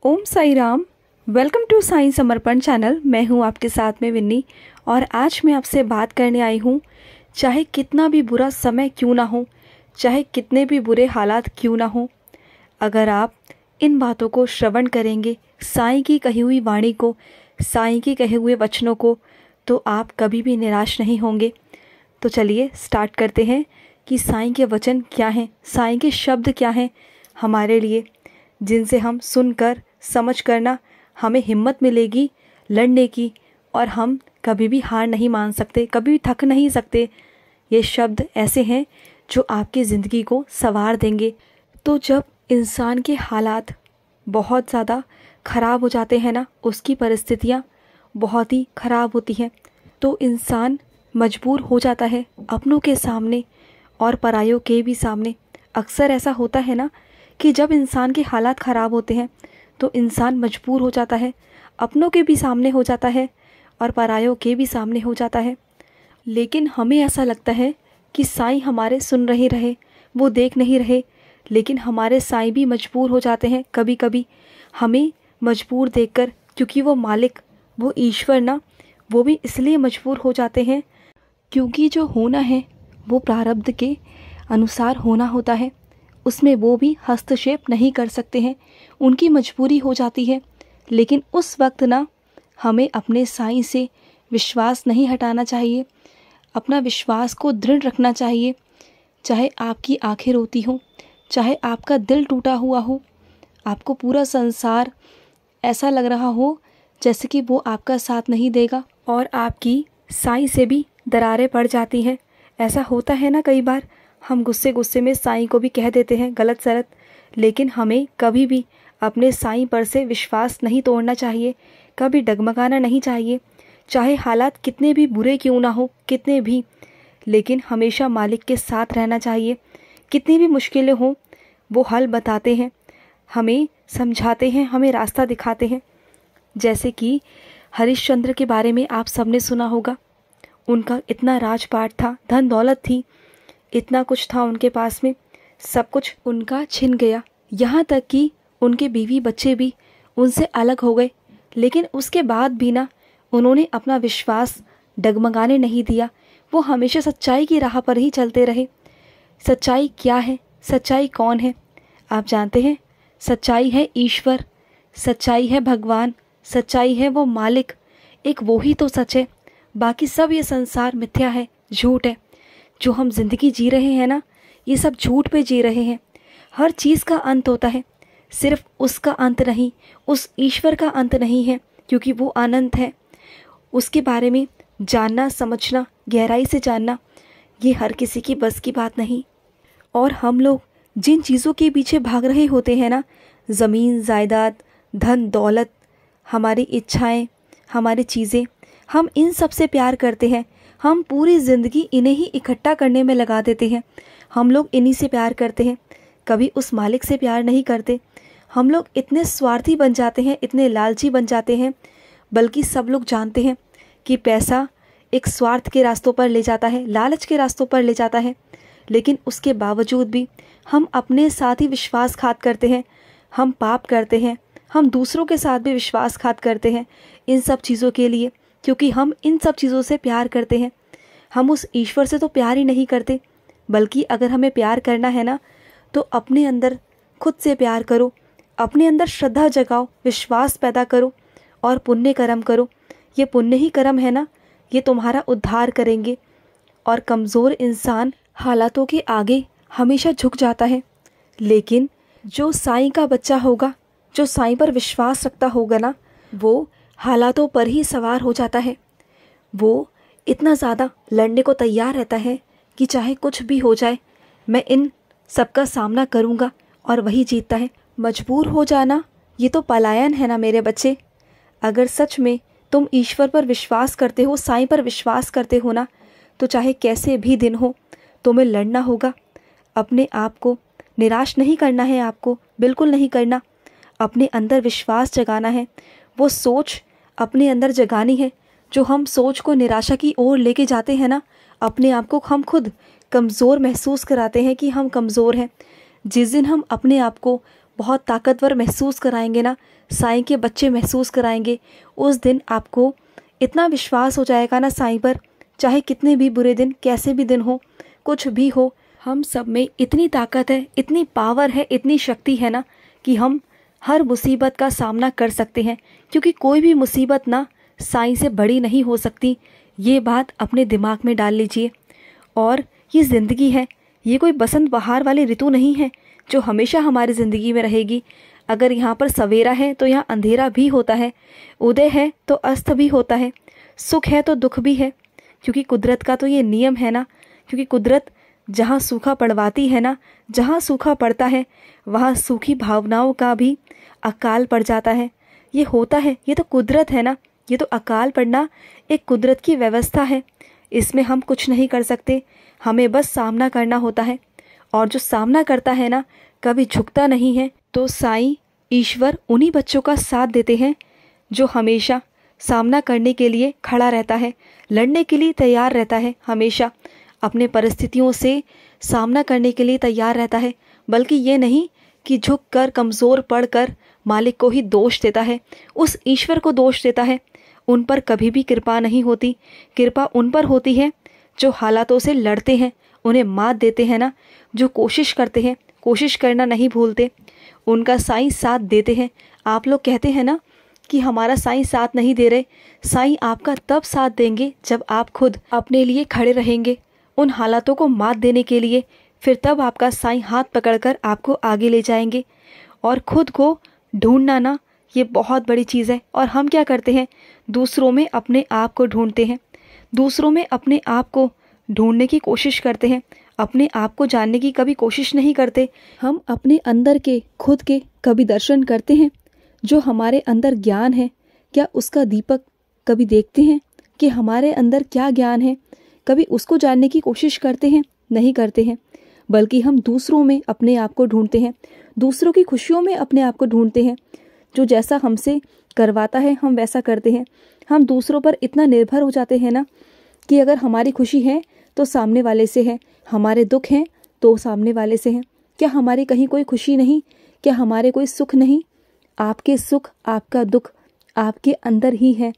Om Sai Ram. Welcome to Sai Samarpan channel. मैं हूं आपके साथ में विन्नी और आज मैं आपसे बात करने आई हूं। चाहे कितना भी बुरा समय क्यों ना हो, चाहे कितने भी बुरे हालात क्यों ना हो, अगर आप इन बातों को श्रवण करेंगे, साईं की कही हुई वाणी को, साईं के कहे हुए वचनों को, तो आप कभी भी निराश नहीं होंगे। तो चलिए स्टार्ट करते हैं कि साईं के वचन क्या हैं, साईं के शब्द क्या हैं हमारे लिए, जिनसे हम सुनकर समझ करना हमें हिम्मत मिलेगी लड़ने की, और हम कभी भी हार नहीं मान सकते, कभी भी थक नहीं सकते। ये शब्द ऐसे हैं जो आपकी ज़िंदगी को संवार देंगे। तो जब इंसान के हालात बहुत ज़्यादा ख़राब हो जाते हैं ना, उसकी परिस्थितियाँ बहुत ही ख़राब होती हैं, तो इंसान मजबूर हो जाता है अपनों के सामने और परायों के भी सामने। अक्सर ऐसा होता है ना कि जब इंसान के हालात ख़राब होते हैं तो इंसान मजबूर हो जाता है, अपनों के भी सामने हो जाता है और परायों के भी सामने हो जाता है। लेकिन हमें ऐसा लगता है कि साईं हमारे सुन रहे, वो देख नहीं रहे, लेकिन हमारे साईं भी मजबूर हो जाते हैं कभी कभी हमें मजबूर देखकर, क्योंकि वो मालिक, वो ईश्वर ना, वो भी इसलिए मजबूर हो जाते हैं क्योंकि जो होना है वो प्रारब्ध के अनुसार होना होता है, उसमें वो भी हस्तक्षेप नहीं कर सकते हैं, उनकी मजबूरी हो जाती है। लेकिन उस वक्त ना हमें अपने साईं से विश्वास नहीं हटाना चाहिए, अपना विश्वास को दृढ़ रखना चाहिए। चाहे आपकी आंखें रोती हों, चाहे आपका दिल टूटा हुआ हो, आपको पूरा संसार ऐसा लग रहा हो जैसे कि वो आपका साथ नहीं देगा और आपकी साईं से भी दरारें पड़ जाती हैं। ऐसा होता है ना, कई बार हम गुस्से गुस्से में साईं को भी कह देते हैं गलत सलत। लेकिन हमें कभी भी अपने साईं पर से विश्वास नहीं तोड़ना चाहिए, कभी डगमगाना नहीं चाहिए। चाहे हालात कितने भी बुरे क्यों ना हो, कितने भी, लेकिन हमेशा मालिक के साथ रहना चाहिए। कितनी भी मुश्किलें हों वो हल बताते हैं, हमें समझाते हैं, हमें रास्ता दिखाते हैं। जैसे कि हरिश्चंद्र के बारे में आप सबने सुना होगा। उनका इतना राजपाट था, धन दौलत थी, इतना कुछ था उनके पास में, सब कुछ उनका छिन गया। यहाँ तक कि उनके बीवी बच्चे भी उनसे अलग हो गए। लेकिन उसके बाद भी ना उन्होंने अपना विश्वास डगमगाने नहीं दिया, वो हमेशा सच्चाई की राह पर ही चलते रहे। सच्चाई क्या है, सच्चाई कौन है आप जानते हैं? सच्चाई है ईश्वर, सच्चाई है भगवान, सच्चाई है वो मालिक। एक वो ही तो सच है, बाकी सब ये संसार मिथ्या है, झूठ है। जो हम जिंदगी जी रहे हैं ना, ये सब झूठ पे जी रहे हैं। हर चीज़ का अंत होता है, सिर्फ उसका अंत नहीं, उस ईश्वर का अंत नहीं है, क्योंकि वो अनंत है। उसके बारे में जानना, समझना, गहराई से जानना, ये हर किसी की बस की बात नहीं। और हम लोग जिन चीज़ों के पीछे भाग रहे होते हैं ना, ज़मीन जायदाद, धन दौलत, हमारी इच्छाएं, हमारी चीज़ें, हम इन सब से प्यार करते हैं। हम पूरी ज़िंदगी इन्हें ही इकट्ठा करने में लगा देते हैं। हम लोग इन्हीं से प्यार करते हैं, कभी उस मालिक से प्यार नहीं करते। हम लोग इतने स्वार्थी बन जाते हैं, इतने लालची बन जाते हैं। बल्कि सब लोग जानते हैं कि पैसा एक स्वार्थ के रास्तों पर ले जाता है, लालच के रास्तों पर ले जाता है। लेकिन उसके बावजूद भी हम अपने साथ ही विश्वासघात करते हैं, हम पाप करते हैं, हम दूसरों के साथ भी विश्वासघात करते हैं इन सब चीज़ों के लिए, क्योंकि हम इन सब चीज़ों से प्यार करते हैं। हम उस ईश्वर से तो प्यार ही नहीं करते। बल्कि अगर हमें प्यार करना है ना, तो अपने अंदर खुद से प्यार करो, अपने अंदर श्रद्धा जगाओ, विश्वास पैदा करो और पुण्य कर्म करो। ये पुण्य ही कर्म है ना, ये तुम्हारा उद्धार करेंगे। और कमज़ोर इंसान हालातों के आगे हमेशा झुक जाता है, लेकिन जो साईं का बच्चा होगा, जो साईं पर विश्वास रखता होगा ना, वो हालातों पर ही सवार हो जाता है। वो इतना ज़्यादा लड़ने को तैयार रहता है कि चाहे कुछ भी हो जाए, मैं इन सबका सामना करूँगा, और वही जीतता है। मजबूर हो जाना ये तो पलायन है ना मेरे बच्चे। अगर सच में तुम ईश्वर पर विश्वास करते हो, साईं पर विश्वास करते हो ना, तो चाहे कैसे भी दिन हो, तुम्हें लड़ना होगा। अपने आप को निराश नहीं करना है, आपको बिल्कुल नहीं करना। अपने अंदर विश्वास जगाना है, वो सोच अपने अंदर जगानी है। जो हम सोच को निराशा की ओर लेके जाते हैं ना, अपने आप को हम खुद कमज़ोर महसूस कराते हैं कि हम कमज़ोर हैं। जिस दिन हम अपने आप को बहुत ताकतवर महसूस कराएंगे ना, साईं के बच्चे महसूस कराएंगे, उस दिन आपको इतना विश्वास हो जाएगा ना साईं पर, चाहे कितने भी बुरे दिन, कैसे भी दिन हो, कुछ भी हो, हम सब में इतनी ताकत है, इतनी पावर है, इतनी शक्ति है ना कि हम हर मुसीबत का सामना कर सकते हैं, क्योंकि कोई भी मुसीबत ना साईं से बड़ी नहीं हो सकती। ये बात अपने दिमाग में डाल लीजिए। और ये ज़िंदगी है, ये कोई बसंत बहार वाली ऋतु नहीं है जो हमेशा हमारी ज़िंदगी में रहेगी। अगर यहाँ पर सवेरा है तो यहाँ अंधेरा भी होता है, उदय है तो अस्त भी होता है, सुख है तो दुख भी है, क्योंकि कुदरत का तो ये नियम है ना। क्योंकि कुदरत जहाँ सूखा पड़वाती है ना, जहाँ सूखा पड़ता है वहाँ सूखी भावनाओं का भी अकाल पड़ जाता है। ये होता है, ये तो कुदरत है ना। ये तो अकाल पड़ना एक कुदरत की व्यवस्था है, इसमें हम कुछ नहीं कर सकते, हमें बस सामना करना होता है। और जो सामना करता है ना, कभी झुकता नहीं है। तो साईं ईश्वर उन्हीं बच्चों का साथ देते हैं जो हमेशा सामना करने के लिए खड़ा रहता है, लड़ने के लिए तैयार रहता है, हमेशा अपने परिस्थितियों से सामना करने के लिए तैयार रहता है। बल्कि ये नहीं कि झुक कर कमज़ोर पड़कर मालिक को ही दोष देता है, उस ईश्वर को दोष देता है। उन पर कभी भी कृपा नहीं होती। कृपा उन पर होती है जो हालातों से लड़ते हैं, उन्हें मात देते हैं ना, जो कोशिश करते हैं, कोशिश करना नहीं भूलते, उनका साईं साथ देते हैं। आप लोग कहते हैं ना कि हमारा साईं साथ नहीं दे रहे, साईं आपका तब साथ देंगे जब आप खुद अपने लिए खड़े रहेंगे, उन हालातों को मात देने के लिए। फिर तब आपका साईं हाथ पकड़कर आपको आगे ले जाएंगे। और खुद को ढूंढना ना, ये बहुत बड़ी चीज़ है। और हम क्या करते हैं, दूसरों में अपने आप को ढूंढते हैं, दूसरों में अपने आप को ढूंढने की कोशिश करते हैं, अपने आप को जानने की कभी कोशिश नहीं करते। हम अपने अंदर के, खुद के कभी दर्शन करते हैं? जो हमारे अंदर ज्ञान है, क्या उसका दीपक कभी देखते हैं कि हमारे अंदर क्या ज्ञान है? कभी उसको जानने की कोशिश करते हैं? नहीं करते हैं। बल्कि हम दूसरों में अपने आप को ढूंढते हैं, दूसरों की खुशियों में अपने आप को ढूंढते हैं। जो जैसा हमसे करवाता है हम वैसा करते हैं। हम दूसरों पर इतना निर्भर हो जाते हैं ना कि अगर हमारी खुशी है तो सामने वाले से है, हमारे दुख हैं तो सामने वाले से हैं। क्या हमारी कहीं कोई खुशी नहीं? क्या हमारे कोई सुख नहीं? आपके सुख, आपका दुख आपके अंदर ही है,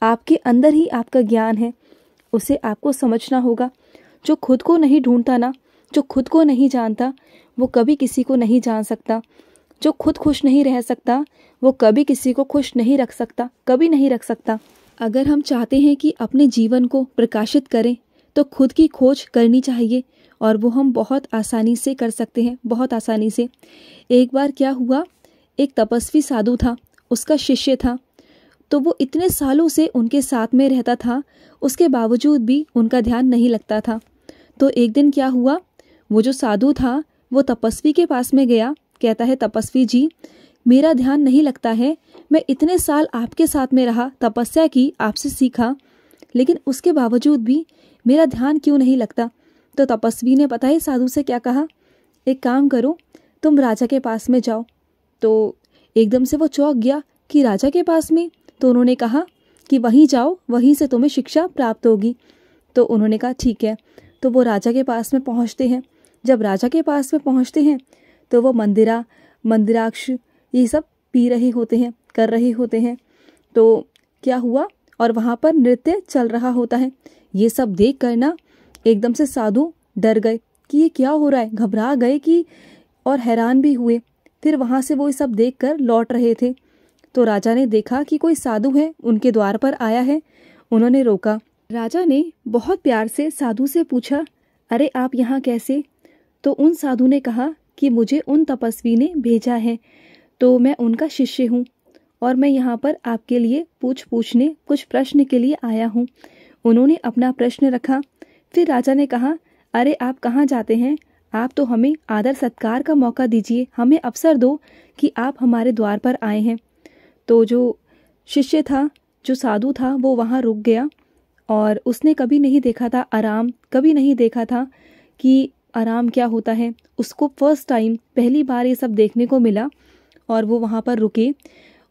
आपके अंदर ही आपका ज्ञान है। उसे आपको समझना होगा। जो खुद को नहीं ढूंढता ना, जो खुद को नहीं जानता, वो कभी किसी को नहीं जान सकता। जो खुद खुश नहीं रह सकता, वो कभी किसी को खुश नहीं रख सकता, कभी नहीं रख सकता। अगर हम चाहते हैं कि अपने जीवन को प्रकाशित करें तो खुद की खोज करनी चाहिए, और वो हम बहुत आसानी से कर सकते हैं, बहुत आसानी से। एक बार क्या हुआ, एक तपस्वी साधु था, उसका शिष्य था। तो वो इतने सालों से उनके साथ में रहता था, उसके बावजूद भी उनका ध्यान नहीं लगता था। तो एक दिन क्या हुआ, वो जो साधु था वो तपस्वी के पास में गया। कहता है, तपस्वी जी, मेरा ध्यान नहीं लगता है, मैं इतने साल आपके साथ में रहा, तपस्या की, आपसे सीखा, लेकिन उसके बावजूद भी मेरा ध्यान क्यों नहीं लगता? तो तपस्वी ने पता है साधु से क्या कहा, एक काम करो, तुम राजा के पास में जाओ। तो एकदम से वो चौंक गया कि राजा के पास में? तो उन्होंने कहा कि वहीं जाओ, वहीं से तुम्हें शिक्षा प्राप्त होगी। तो उन्होंने कहा ठीक है। तो वो राजा के पास में पहुंचते हैं। जब राजा के पास में पहुंचते हैं तो वो मंदिराक्ष ये सब पी रहे होते हैं, कर रहे होते हैं। तो क्या हुआ, और वहाँ पर नृत्य चल रहा होता है। ये सब देख कर ना एकदम से साधु डर गए कि ये क्या हो रहा है, घबरा गए कि, और हैरान भी हुए। फिर वहाँ से वो ये सब देख कर लौट रहे थे। तो राजा ने देखा कि कोई साधु है, उनके द्वार पर आया है। उन्होंने रोका। राजा ने बहुत प्यार से साधु से पूछा, अरे आप यहाँ कैसे? तो उन साधु ने कहा कि मुझे उन तपस्वी ने भेजा है, तो मैं उनका शिष्य हूँ, और मैं यहाँ पर आपके लिए पूछने कुछ प्रश्न के लिए आया हूँ। उन्होंने अपना प्रश्न रखा। फिर राजा ने कहा, अरे आप कहाँ जाते हैं? आप तो हमें आदर सत्कार का मौका दीजिए, हमें अवसर दो कि आप हमारे द्वार पर आए हैं। तो जो शिष्य था, जो साधु था, वो वहाँ रुक गया, और उसने कभी नहीं देखा था आराम, कभी नहीं देखा था कि आराम क्या होता है। उसको फर्स्ट टाइम, पहली बार ये सब देखने को मिला, और वो वहाँ पर रुके।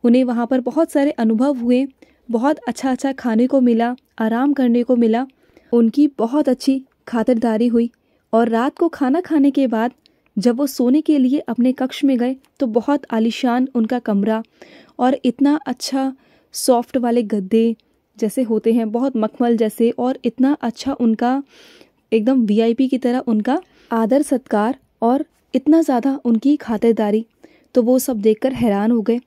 उन्हें वहाँ पर बहुत सारे अनुभव हुए, बहुत अच्छा अच्छा खाने को मिला, आराम करने को मिला, उनकी बहुत अच्छी खातिरदारी हुई। और रात को खाना खाने के बाद जब वो सोने के लिए अपने कक्ष में गए तो बहुत आलीशान उनका कमरा और इतना अच्छा सॉफ्ट वाले गद्दे जैसे होते हैं, बहुत मखमल जैसे, और इतना अच्छा उनका एकदम वीआईपी की तरह उनका आदर सत्कार और इतना ज़्यादा उनकी खातिरदारी। तो वो सब देखकर हैरान हो गए।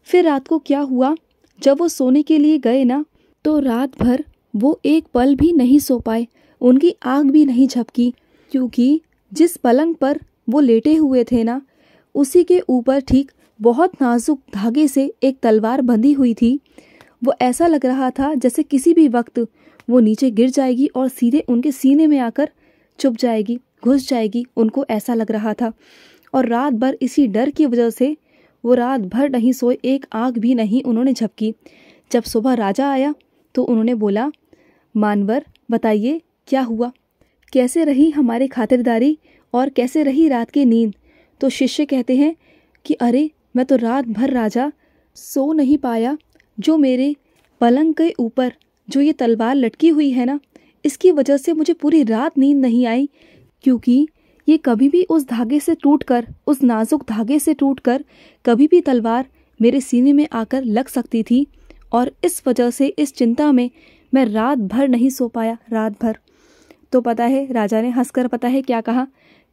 फिर रात को क्या हुआ, जब वो सोने के लिए गए ना, तो रात भर वो एक पल भी नहीं सो पाए, उनकी आँख भी नहीं झपकी, क्योंकि जिस पलंग पर वो लेटे हुए थे ना, उसी के ऊपर ठीक बहुत नाजुक धागे से एक तलवार बंधी हुई थी। वो ऐसा लग रहा था जैसे किसी भी वक्त वो नीचे गिर जाएगी और सीधे उनके सीने में आकर चुभ जाएगी, घुस जाएगी, उनको ऐसा लग रहा था। और रात भर इसी डर की वजह से वो रात भर नहीं सोए, एक आँख भी नहीं उन्होंने झपकी। जब सुबह राजा आया तो उन्होंने बोला, मानवर बताइए क्या हुआ, कैसे रही हमारी खातिरदारी और कैसे रही रात की नींद। तो शिष्य कहते हैं कि अरे मैं तो रात भर राजा सो नहीं पाया, जो मेरे पलंग के ऊपर जो ये तलवार लटकी हुई है ना, इसकी वजह से मुझे पूरी रात नींद नहीं आई, क्योंकि ये कभी भी उस धागे से टूटकर, उस नाजुक धागे से टूटकर कभी भी तलवार मेरे सीने में आकर लग सकती थी। और इस वजह से, इस चिंता में मैं रात भर नहीं सो पाया, रात भर। तो पता है राजा ने हंसकर पता है क्या कहा,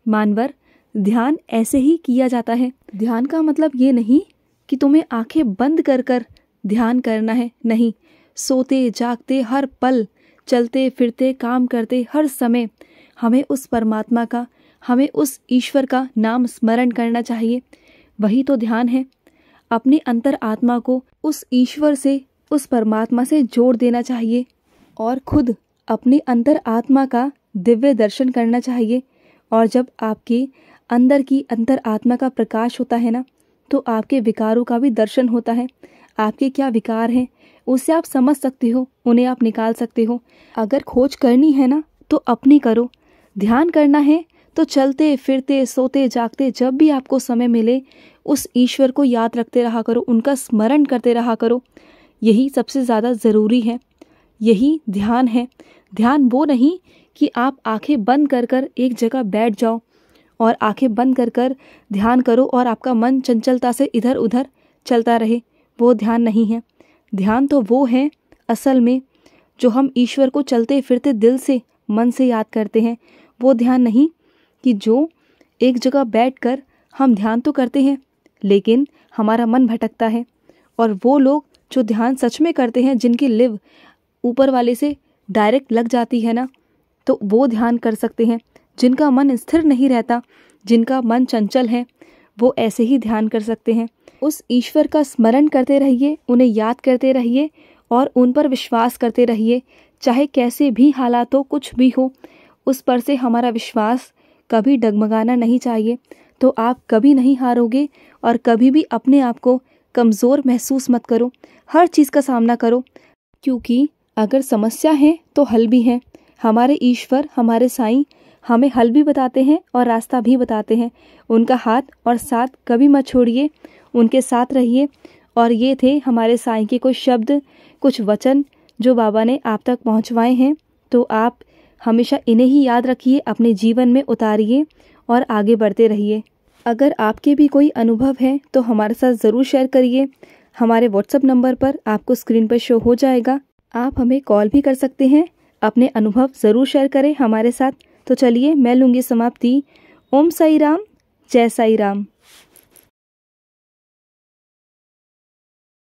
मानवर ध्यान ऐसे ही किया जाता है। ध्यान का मतलब ये नहीं कि तुम्हें आंखें बंद कर कर ध्यान करना है, नहीं। सोते जागते हर पल, चलते फिरते काम करते हर समय हमें उस परमात्मा का, हमें उस ईश्वर का नाम स्मरण करना चाहिए। वही तो ध्यान है। अपनी अंतर आत्मा को उस ईश्वर से, उस परमात्मा से जोड़ देना चाहिए और खुद अपनी अंतर आत्मा का दिव्य दर्शन करना चाहिए। और जब आपके अंदर की अंतर आत्मा का प्रकाश होता है ना, तो आपके विकारों का भी दर्शन होता है। आपके क्या विकार हैं उससे आप समझ सकते हो, उन्हें आप निकाल सकते हो। अगर खोज करनी है ना तो अपनी करो। ध्यान करना है तो चलते फिरते सोते जागते जब भी आपको समय मिले उस ईश्वर को याद रखते रहा करो, उनका स्मरण करते रहा करो। यही सबसे ज़्यादा ज़रूरी है, यही ध्यान है। ध्यान वो नहीं कि आप आंखें बंद कर कर एक जगह बैठ जाओ और आंखें बंद कर कर ध्यान करो और आपका मन चंचलता से इधर उधर चलता रहे, वो ध्यान नहीं है। ध्यान तो वो है असल में जो हम ईश्वर को चलते फिरते दिल से, मन से याद करते हैं। वो ध्यान नहीं कि जो एक जगह बैठकर हम ध्यान तो करते हैं लेकिन हमारा मन भटकता है। और वो लोग जो ध्यान सच में करते हैं, जिनकी लिव ऊपर वाले से डायरेक्ट लग जाती है ना, तो वो ध्यान कर सकते हैं। जिनका मन स्थिर नहीं रहता, जिनका मन चंचल है, वो ऐसे ही ध्यान कर सकते हैं। उस ईश्वर का स्मरण करते रहिए, उन्हें याद करते रहिए और उन पर विश्वास करते रहिए। चाहे कैसे भी हालात हो, कुछ भी हो, उस पर से हमारा विश्वास कभी डगमगाना नहीं चाहिए। तो आप कभी नहीं हारोगे और कभी भी अपने आप को कमज़ोर महसूस मत करो। हर चीज़ का सामना करो, क्योंकि अगर समस्या है तो हल भी है। हमारे ईश्वर, हमारे साईं हमें हल भी बताते हैं और रास्ता भी बताते हैं। उनका हाथ और साथ कभी मत छोड़िए, उनके साथ रहिए। और ये थे हमारे साईं के कुछ शब्द, कुछ वचन जो बाबा ने आप तक पहुंचवाए हैं। तो आप हमेशा इन्हें ही याद रखिए, अपने जीवन में उतारिए और आगे बढ़ते रहिए। अगर आपके भी कोई अनुभव है तो हमारे साथ ज़रूर शेयर करिए। हमारे व्हाट्सएप नंबर पर आपको स्क्रीन पर शो हो जाएगा, आप हमें कॉल भी कर सकते हैं। अपने अनुभव ज़रूर शेयर करें हमारे साथ। तो चलिए मैं लूँगी समाप्ति। ओम साई राम, जय साई राम।